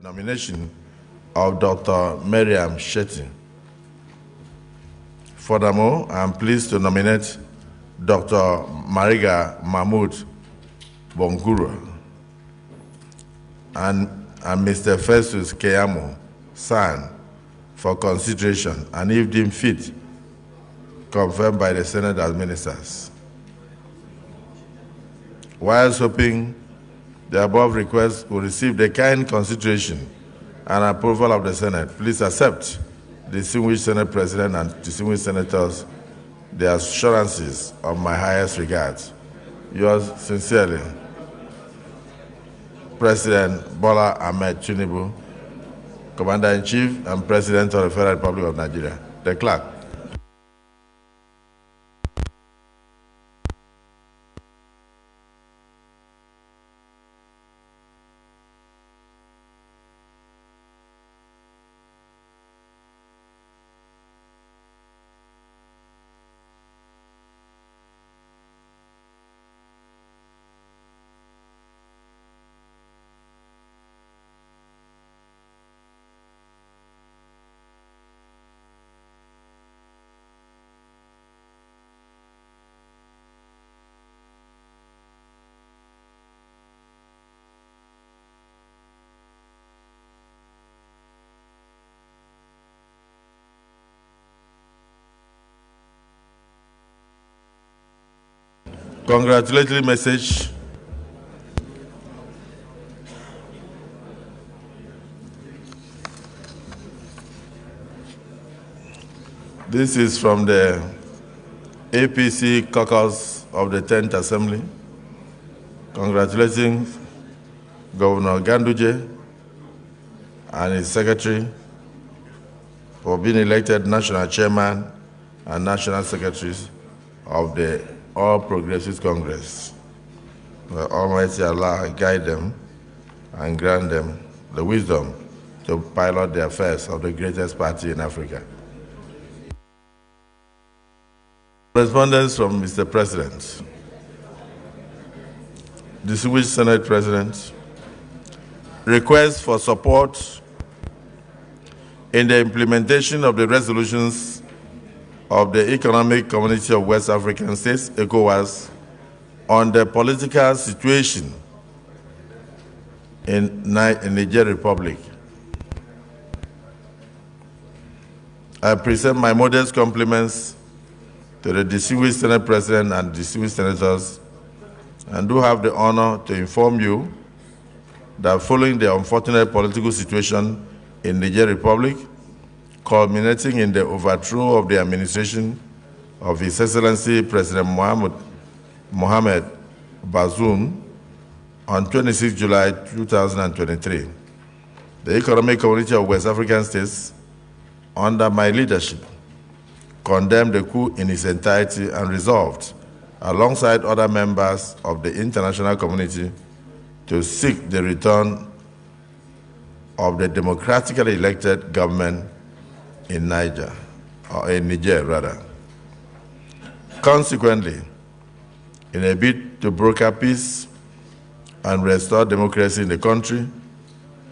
the nomination of Dr. Mariam Shetty. Furthermore, I am pleased to nominate Dr. Mariga Mahmoud Bongura and Mr. Festus Keyamo San for consideration and, if deemed fit, confirmed by the Senate as ministers. Whilst hoping the above requests will receive the kind consideration and approval of the Senate, please accept, distinguished Senate President and distinguished Senators, the assurances of my highest regards. Yours sincerely, President Bola Ahmed Tinubu, Commander-in-Chief and President of the Federal Republic of Nigeria. The Clerk. Congratulatory message. This is from the APC caucus of the 10th Assembly, congratulating Governor Ganduje and his secretary for being elected National Chairman and National Secretaries of the All Progressives Congress. May Almighty Allah guide them and grant them the wisdom to pilot the affairs of the greatest party in Africa. Correspondence from Mr. President. Distinguished Senate President, request for support in the implementation of the resolutions of the Economic Community of West African States, ECOWAS, on the political situation in Niger Republic. I present my modest compliments to the distinguished Senate President and distinguished Senators, and do have the honor to inform you that following the unfortunate political situation in Niger Republic, culminating in the overthrow of the administration of His Excellency President Mohamed Bazoum on 26 July 2023. The Economic Community of West African States, under my leadership, condemned the coup in its entirety and resolved, alongside other members of the international community, to seek the return of the democratically elected government in Niger. Consequently, in a bid to broker peace and restore democracy in the country,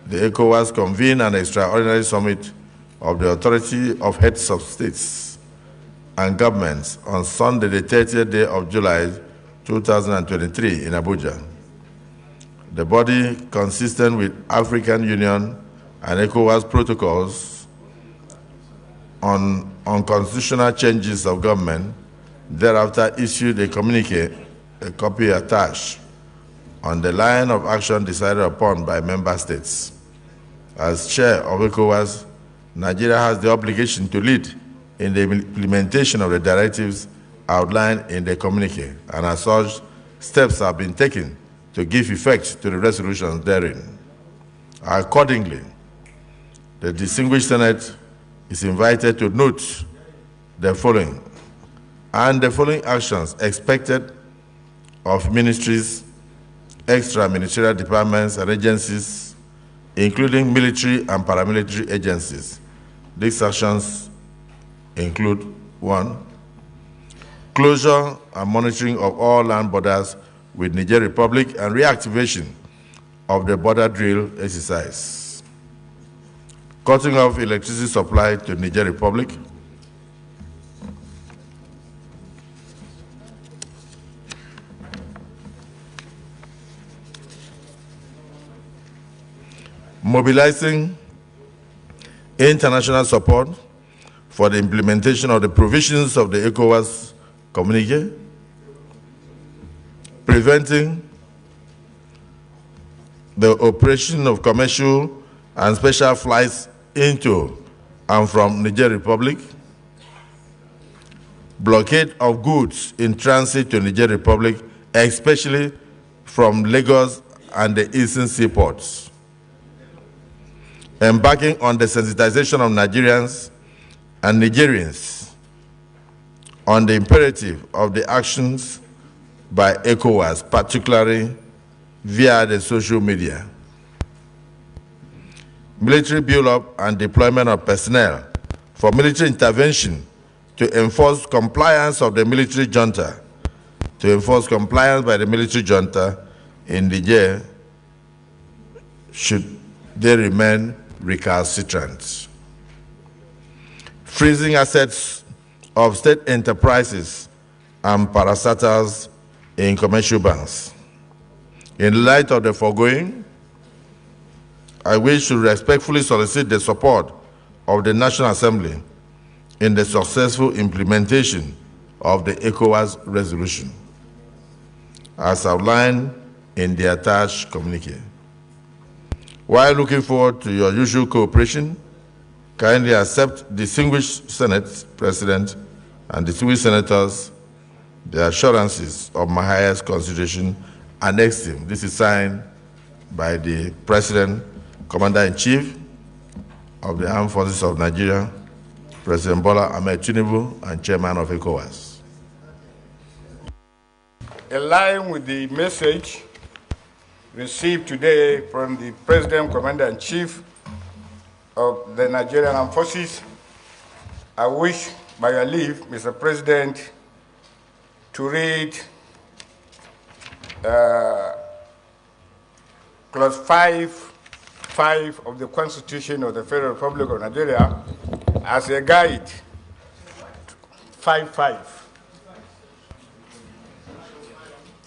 the ECOWAS convened an extraordinary summit of the Authority of Heads of States and Governments on Sunday, the 30th day of July 2023 in Abuja. The body, consistent with African Union and ECOWAS protocols on constitutional changes of government, thereafter issued a communique, a copy attached, on the line of action decided upon by member states. As chair of ECOWAS, Nigeria has the obligation to lead in the implementation of the directives outlined in the communique, and as such, steps have been taken to give effect to the resolutions therein. Accordingly, the distinguished Senate is invited to note the following, and the following actions expected of ministries, extra-ministerial departments and agencies, including military and paramilitary agencies. These actions include: 1, closure and monitoring of all land borders with Niger Republic and reactivation of the border drill exercise. cutting off electricity supply to Niger Republic, mobilizing international support for the implementation of the provisions of the ECOWAS communique, preventing the operation of commercial and special flights into and from Niger Republic, blockade of goods in transit to Niger Republic, especially from Lagos and the eastern seaports, embarking on the sensitization of Nigerians and Nigerians on the imperative of the actions by ECOWAS, particularly via the social media. Military build-up and deployment of personnel for military intervention to enforce compliance of the military junta, to enforce compliance by the military junta in Niger should they remain recalcitrant. Freezing assets of state enterprises and parastatals in commercial banks. In light of the foregoing, I wish to respectfully solicit the support of the National Assembly in the successful implementation of the ECOWAS resolution, as outlined in the attached communique. While looking forward to your usual cooperation, kindly accept distinguished Senate President and distinguished senators the assurances of my highest consideration annexed him. This is signed by the President, Commander-in-Chief of the Armed Forces of Nigeria, President Bola Ahmed Tinubu, and Chairman of ECOWAS. In line with the message received today from the President, Commander-in-Chief of the Nigerian Armed Forces, I wish, by your leave, Mr. President, to read Clause 5 of the Constitution of the Federal Republic of Nigeria as a guide. 5.5.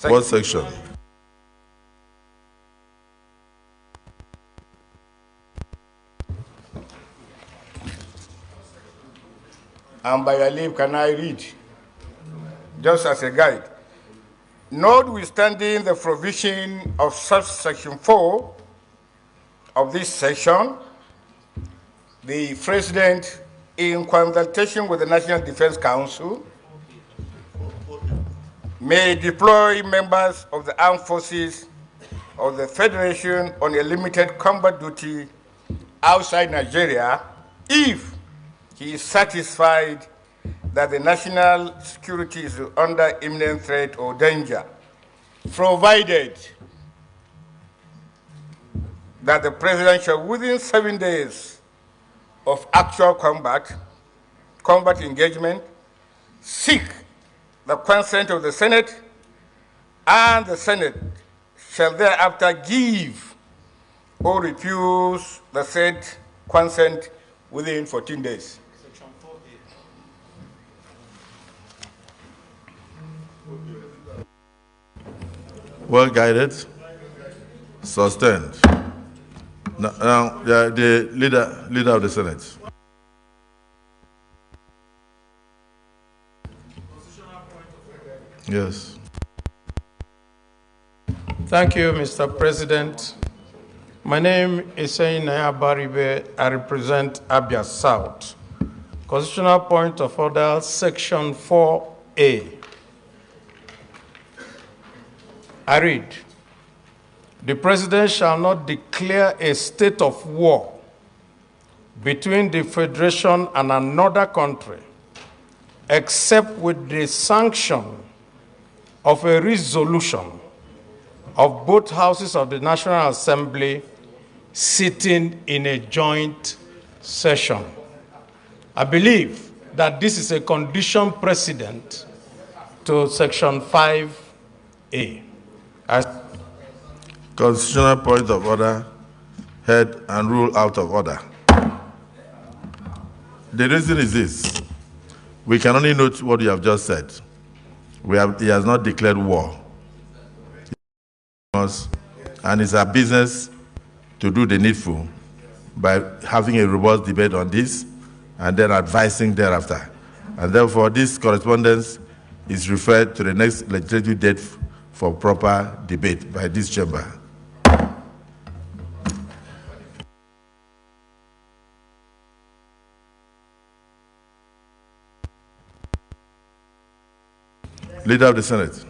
What section? And by your leave, can I read? Just as a guide. Notwithstanding the provision of subsection 4 of this section, the President, in consultation with the National Defense Council, may deploy members of the armed forces of the Federation on a limited combat duty outside Nigeria if he is satisfied that the national security is under imminent threat or danger, provided that the President shall, within 7 days of actual combat engagement, seek the consent of the Senate, and the Senate shall thereafter give or refuse the said consent within 14 days. Section 4A. Well guided, sustained. Now the leader of the Senate. Yes. Thank you, Mr. President. My name is Naya Baribe. I represent Abia South. Constitutional point of order, Section 4A. I read, the President shall not declare a state of war between the Federation and another country, except with the sanction of a resolution of both houses of the National Assembly sitting in a joint session. I believe that this is a condition precedent to Section 5A. Constitutional point of order, head and rule out of order. The reason is this. We can only note what you have just said. He has not declared war. And it's our business to do the needful by having a robust debate on this and then advising thereafter. And therefore, this correspondence is referred to the next legislative date for proper debate by this chamber. Leader of the Senate.